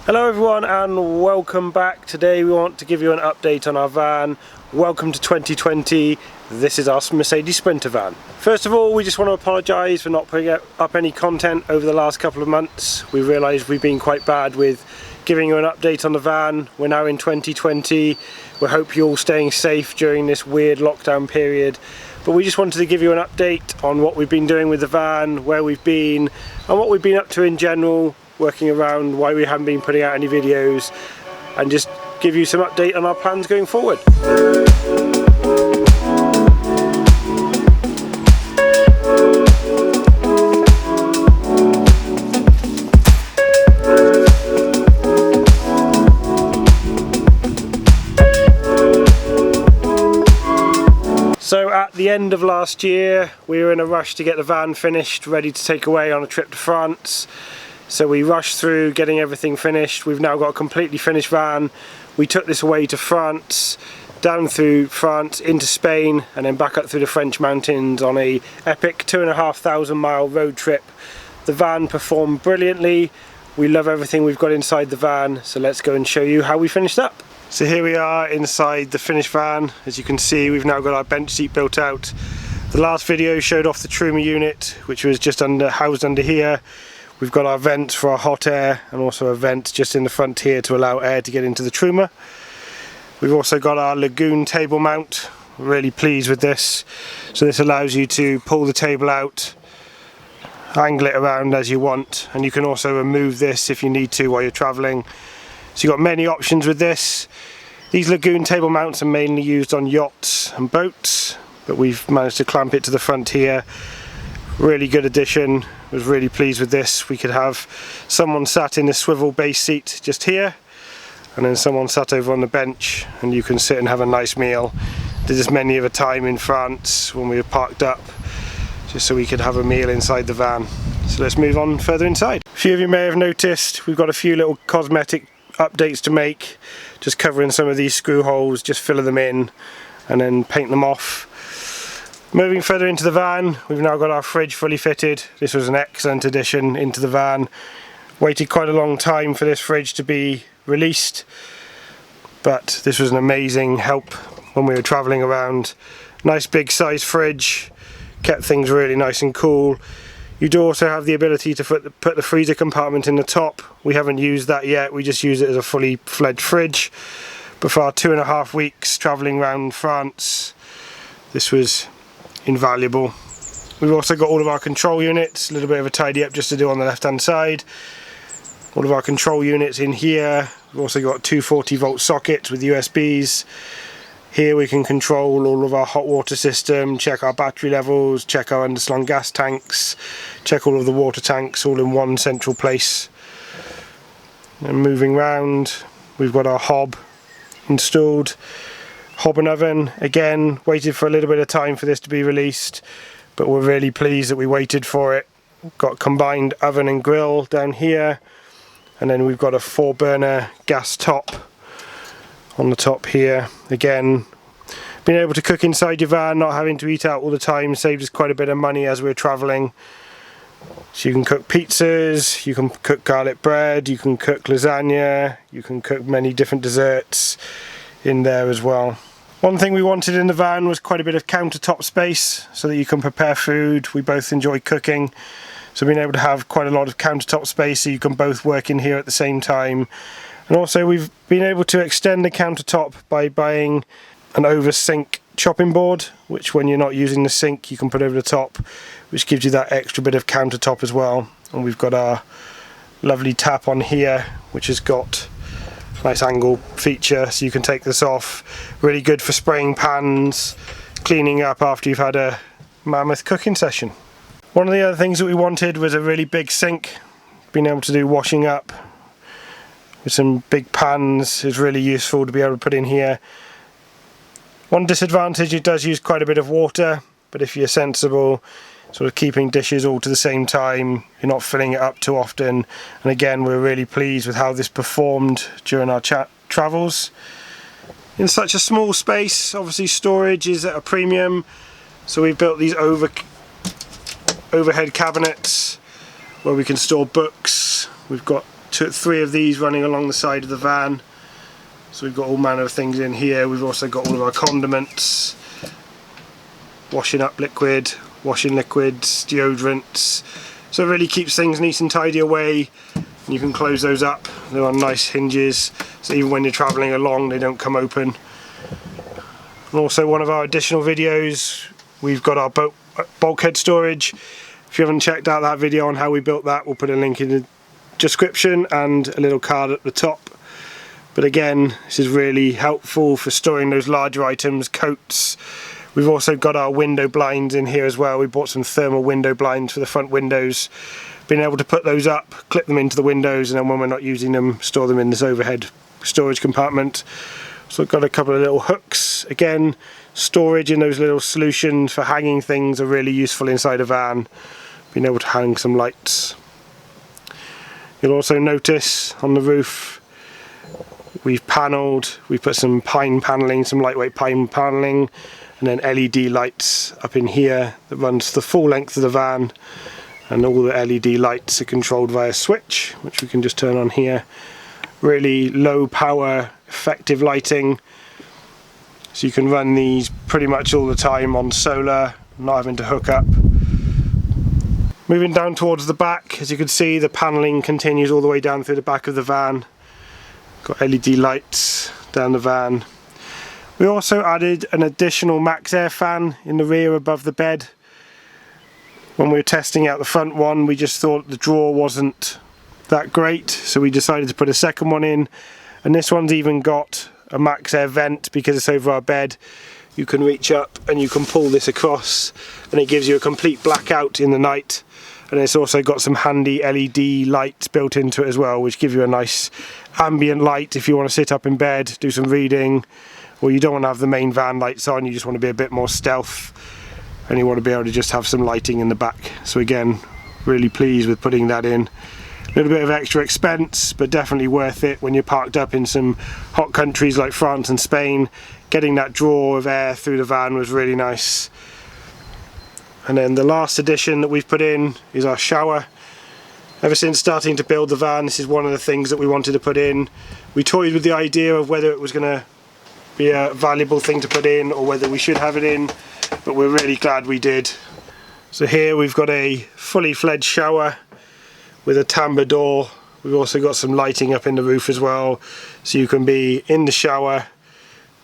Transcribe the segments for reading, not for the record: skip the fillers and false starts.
Hello everyone and welcome back. Today we want to give you an update on our van. Welcome to 2020. This is our Mercedes Sprinter van. First of all, we just want to apologise for not putting up any content over the last couple of months. We realised we've been quite bad with giving you an update on the van. We're now in 2020. We hope you're all staying safe during this weird lockdown period. But we just wanted to give you an update on what we've been doing with the van, where we've been, and what we've been up to in general, working around why we haven't been putting out any videos, and just give you some update on our plans going forward. So at the end of last year, we were in a rush to get the van finished, ready to take away on a trip to France. So we rushed through getting everything finished. We've now got a completely finished van. We took this away to France, down through France into Spain, and then back up through the French mountains on a epic 2,500 mile road trip. The van performed brilliantly. We love everything we've got inside the van, so let's go and show you how we finished up. So here we are inside the finished van. As you can see, we've now got our bench seat built out. The last video showed off the Truma unit, which was just housed under here. We've got our vents for our hot air, and also a vent just in the front here to allow air to get into the Truma. We've also got our Lagoon table mount. We're really pleased with this. So this allows you to pull the table out, angle it around as you want, and you can also remove this if you need to while you're traveling. So you've got many options with this. These Lagoon table mounts are mainly used on yachts and boats, but we've managed to clamp it to the front here. Really good addition. Was really pleased with this. We could have someone sat in the swivel base seat just here, and then someone sat over on the bench, and you can sit and have a nice meal. Did this many of a time in France when we were parked up, just so we could have a meal inside the van. So let's move on further inside. A few of you may have noticed we've got a few little cosmetic updates to make, just covering some of these screw holes, just filling them in and then paint them off. Moving further into the van, we've now got our fridge fully fitted. This was an excellent addition into the van. Waited quite a long time for this fridge to be released, but this was an amazing help when we were travelling around. Nice big size fridge, kept things really nice and cool. You do also have the ability to put the freezer compartment in the top. We haven't used that yet, we just use it as a fully fledged fridge. But for our 2.5 weeks travelling around France, this was invaluable. We've also got all of our control units, a little bit of a tidy up just to do on the left hand side. All of our control units in here. We've also got 240 volt sockets with USBs. Here we can control all of our hot water system, check our battery levels, check our underslung gas tanks, check all of the water tanks all in one central place. And moving round, we've got our hob installed. Hob and oven, again, waited for a little bit of time for this to be released, but we're really pleased that we waited for it. Got combined oven and grill down here, and then we've got a 4-burner gas top on the top here. Again, being able to cook inside your van, not having to eat out all the time, saved us quite a bit of money as we're travelling. So you can cook pizzas, you can cook garlic bread, you can cook lasagna, you can cook many different desserts in there as well. One thing we wanted in the van was quite a bit of countertop space so that you can prepare food. We both enjoy cooking, so being able to have quite a lot of countertop space so you can both work in here at the same time. And also we've been able to extend the countertop by buying an over sink chopping board, which when you're not using the sink you can put over the top, which gives you that extra bit of countertop as well. And we've got our lovely tap on here, which has got nice angle feature, so you can take this off. Really good for spraying pans, cleaning up after you've had a mammoth cooking session. One of the other things that we wanted was a really big sink. Being able to do washing up with some big pans is really useful to be able to put in here. One disadvantage, it does use quite a bit of water, but if you're sensible, sort of keeping dishes all to the same time, you're not filling it up too often. And again, we're really pleased with how this performed during our travels. In such a small space, obviously storage is at a premium, so we've built these overhead cabinets where we can store books. We've got three of these running along the side of the van. So we've got all manner of things in here. We've also got all of our condiments, washing up liquid, washing liquids, deodorants. So it really keeps things neat and tidy away. And you can close those up. They're on nice hinges, so even when you're travelling along they don't come open. And also one of our additional videos, we've got our bulkhead storage. If you haven't checked out that video on how we built that, we'll put a link in the description and a little card at the top. But again, this is really helpful for storing those larger items, coats. We've also got our window blinds in here as well. We bought some thermal window blinds for the front windows. Being able to put those up, clip them into the windows, and then when we're not using them, store them in this overhead storage compartment. So I've got a couple of little hooks. Again, storage in those little solutions for hanging things are really useful inside a van. Being able to hang some lights. You'll also notice on the roof we've put some pine panelling, some lightweight pine panelling, and then LED lights up in here that runs the full length of the van, and all the LED lights are controlled via a switch, which we can just turn on here. Really low power, effective lighting, so you can run these pretty much all the time on solar, not having to hook up. Moving down towards the back, as you can see, the panelling continues all the way down through the back of the van. Got LED lights down the van. We also added an additional max air fan in the rear above the bed. When we were testing out the front one, we just thought the draw wasn't that great, so we decided to put a second one in, and this one's even got a max air vent because it's over our bed. You can reach up and you can pull this across, and it gives you a complete blackout in the night. And it's also got some handy LED lights built into it as well, which give you a nice ambient light if you want to sit up in bed, do some reading, or you don't want to have the main van lights on, you just want to be a bit more stealth and you want to be able to just have some lighting in the back. So again, really pleased with putting that in. A little bit of extra expense, but definitely worth it when you're parked up in some hot countries like France and Spain. Getting that draw of air through the van was really nice. And then the last addition that we've put in is our shower. Ever since starting to build the van, this is one of the things that we wanted to put in. We toyed with the idea of whether it was going to be a valuable thing to put in or whether we should have it in, but we're really glad we did. So here we've got a fully fledged shower with a tambour door. We've also got some lighting up in the roof as well, so you can be in the shower,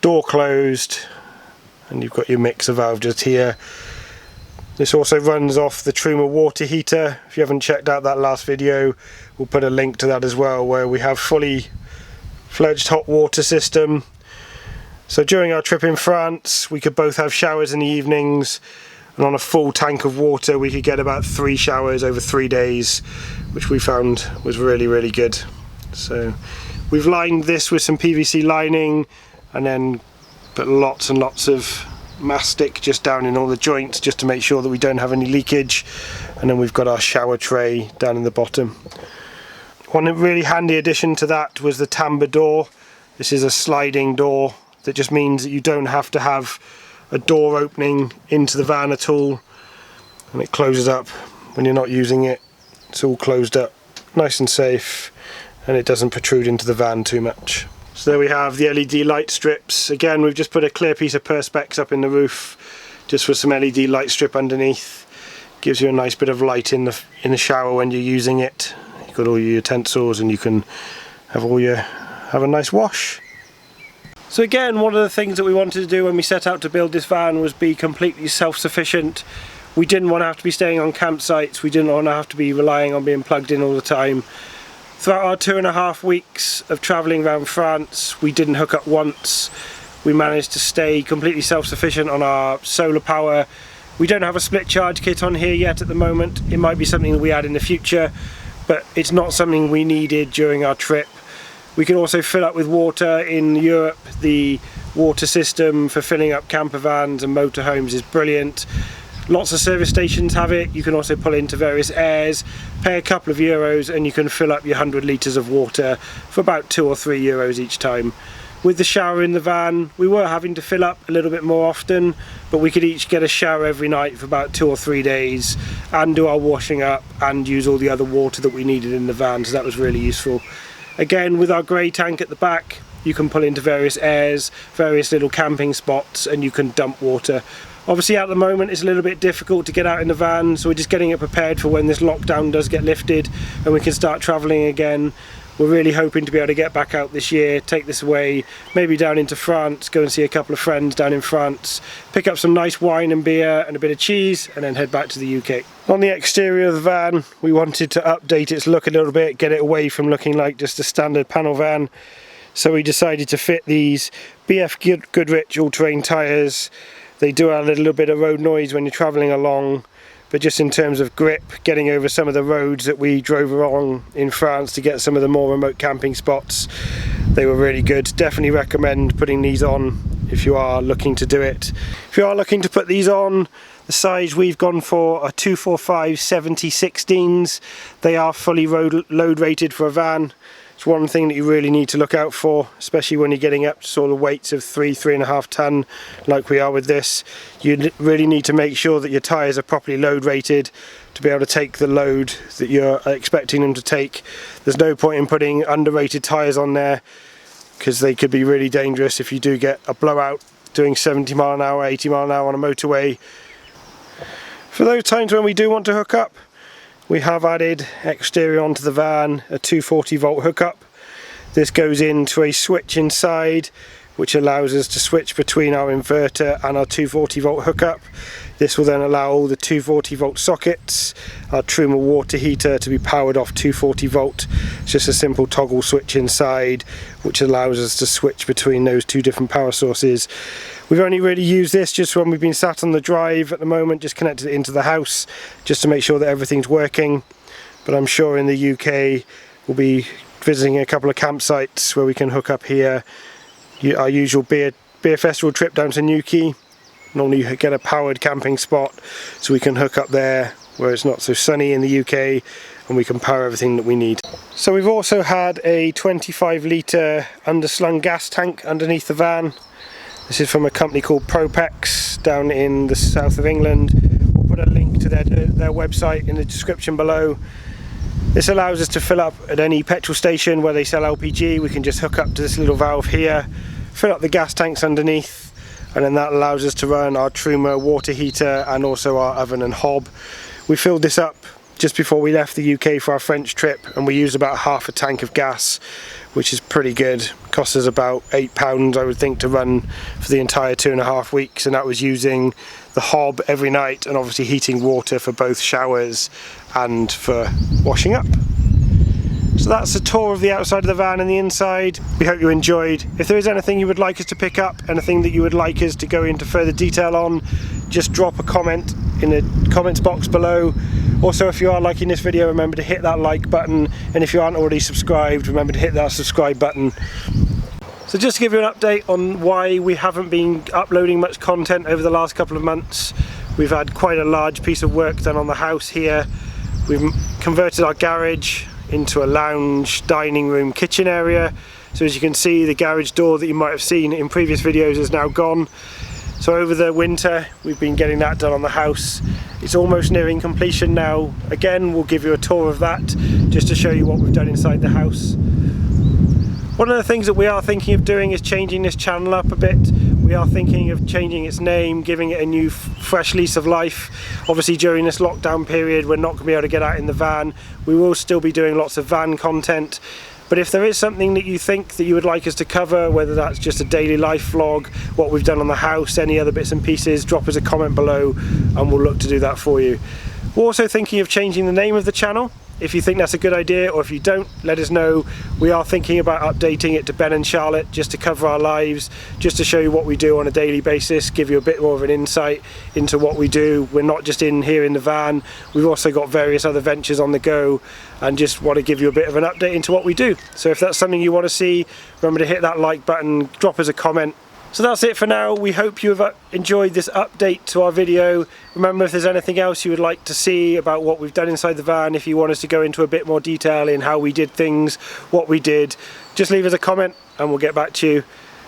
door closed, and you've got your mixer valve just here. This also runs off the Truma water heater. If you haven't checked out that last video, we'll put a link to that as well, where we have fully fledged hot water system. So during our trip in France, we could both have showers in the evenings, and on a full tank of water we could get about 3 showers over 3 days, which we found was really, really good. So we've lined this with some PVC lining and then put lots and lots of mastic just down in all the joints just to make sure that we don't have any leakage, and then we've got our shower tray down in the bottom. One really handy addition to that was the tambour door. This is a sliding door that just means that you don't have to have a door opening into the van at all, and it closes up when you're not using it. It's all closed up, nice and safe, and it doesn't protrude into the van too much. So there we have the LED light strips. Again, we've just put a clear piece of perspex up in the roof just with some LED light strip underneath. Gives you a nice bit of light in the shower when you're using it. You've got all your utensils and you can have a nice wash. So again, one of the things that we wanted to do when we set out to build this van was be completely self-sufficient. We didn't want to have to be staying on campsites. We didn't want to have to be relying on being plugged in all the time. Throughout our 2.5 weeks of travelling around France, we didn't hook up once. We managed to stay completely self-sufficient on our solar power. We don't have a split charge kit on here yet at the moment. It might be something that we add in the future, but it's not something we needed during our trip. We can also fill up with water. In Europe, the water system for filling up campervans and motorhomes is brilliant. Lots of service stations have it. You can also pull into various airs, pay a couple of euros, and you can fill up your 100 litres of water for about 2 or 3 euros each time. With the shower in the van, we were having to fill up a little bit more often, but we could each get a shower every night for about 2 or 3 days and do our washing up and use all the other water that we needed in the van, so that was really useful. Again, with our grey tank at the back, you can pull into various airs, various little camping spots, and you can dump water. Obviously at the moment it's a little bit difficult to get out in the van, so we're just getting it prepared for when this lockdown does get lifted and we can start travelling again. We're really hoping to be able to get back out this year, take this away, maybe down into France, go and see a couple of friends down in France, pick up some nice wine and beer and a bit of cheese, and then head back to the UK. On the exterior of the van, we wanted to update its look a little bit, get it away from looking like just a standard panel van. So we decided to fit these BF Goodrich all-terrain tyres. They do add a little bit of road noise when you're travelling along, but just in terms of grip, getting over some of the roads that we drove along in France to get some of the more remote camping spots, they were really good. Definitely recommend putting these on if you are looking to do it. If you are looking to put these on, the size we've gone for are 245 70/16s. They are fully load rated for a van. It's one thing that you really need to look out for, especially when you're getting up to sort of weights of 3.5 ton like we are with this. You really need to make sure that your tyres are properly load rated to be able to take the load that you're expecting them to take. There's no point in putting underrated tyres on there, because they could be really dangerous if you do get a blowout doing 70 mile an hour, 80 mile an hour on a motorway. For those times when we do want to hook up, we have added exterior onto the van a 240 volt hookup. This goes into a switch inside which allows us to switch between our inverter and our 240 volt hookup. This will then allow all the 240 volt sockets, our Truma water heater, to be powered off 240 volt. It's just a simple toggle switch inside which allows us to switch between those two different power sources. We've only really used this just when we've been sat on the drive at the moment, just connected it into the house just to make sure that everything's working. But I'm sure in the UK we'll be visiting a couple of campsites where we can hook up here. Our usual beer festival trip down to Newquay, normally you get a powered camping spot, so we can hook up there where it's not so sunny in the UK and we can power everything that we need. So we've also had a 25 litre underslung gas tank underneath the van. This is from a company called Propex down in the south of England. We'll put a link to their website in the description below. This allows us to fill up at any petrol station where they sell LPG. We can just hook up to this little valve here, fill up the gas tanks underneath, and then that allows us to run our Truma water heater and also our oven and hob. We filled this up just before we left the UK for our French trip, and we used about half a tank of gas, which is pretty good. Cost us about £8 I would think to run for the entire 2.5 weeks, and that was using the hob every night and obviously heating water for both showers and for washing up. So that's a tour of the outside of the van and the inside. We hope you enjoyed. If there is anything you would like us to pick up, anything that you would like us to go into further detail on, just drop a comment in the comments box below. Also, if you are liking this video, remember to hit that like button, and if you aren't already subscribed, remember to hit that subscribe button. So just to give you an update on why we haven't been uploading much content over the last couple of months, we've had quite a large piece of work done on the house here. We've converted our garage into a lounge, dining room, kitchen area. So as you can see, the garage door that you might have seen in previous videos is now gone. So over the winter we've been getting that done on the house. It's almost nearing completion now. Again, we'll give you a tour of that just to show you what we've done inside the house. One of the things that we are thinking of doing is changing this channel up a bit. We are thinking of changing its name, giving it a new fresh lease of life. Obviously during this lockdown period we're not going to be able to get out in the van. We will still be doing lots of van content. But if there is something that you think that you would like us to cover, whether that's just a daily life vlog, what we've done on the house, any other bits and pieces, drop us a comment below and we'll look to do that for you. We're also thinking of changing the name of the channel. If you think that's a good idea, or if you don't, let us know. We are thinking about updating it to Ben and Charlotte, just to cover our lives, just to show you what we do on a daily basis, give you a bit more of an insight into what we do. We're not just in here in the van, we've also got various other ventures on the go, and just want to give you a bit of an update into what we do. So if that's something you want to see, remember to hit that like button, drop us a comment. So that's it for now. We hope you have enjoyed this update to our video. Remember, if there's anything else you would like to see about what we've done inside the van, if you want us to go into a bit more detail in how we did things, what we did, just leave us a comment and we'll get back to you.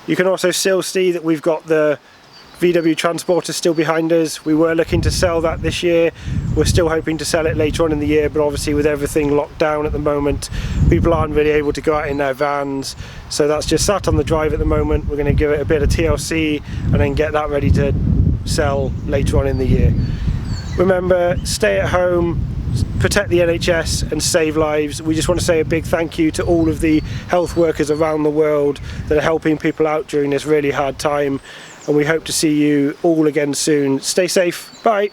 You can also still see that we've got the VW Transporter still behind us. We were looking to sell that this year. We're still hoping to sell it later on in the year, but obviously with everything locked down at the moment, people aren't really able to go out in their vans. So that's just sat on the drive at the moment. We're going to give it a bit of TLC and then get that ready to sell later on in the year. Remember, stay at home, protect the NHS and save lives. We just want to say a big thank you to all of the health workers around the world that are helping people out during this really hard time, and we hope to see you all again soon. Stay safe, bye.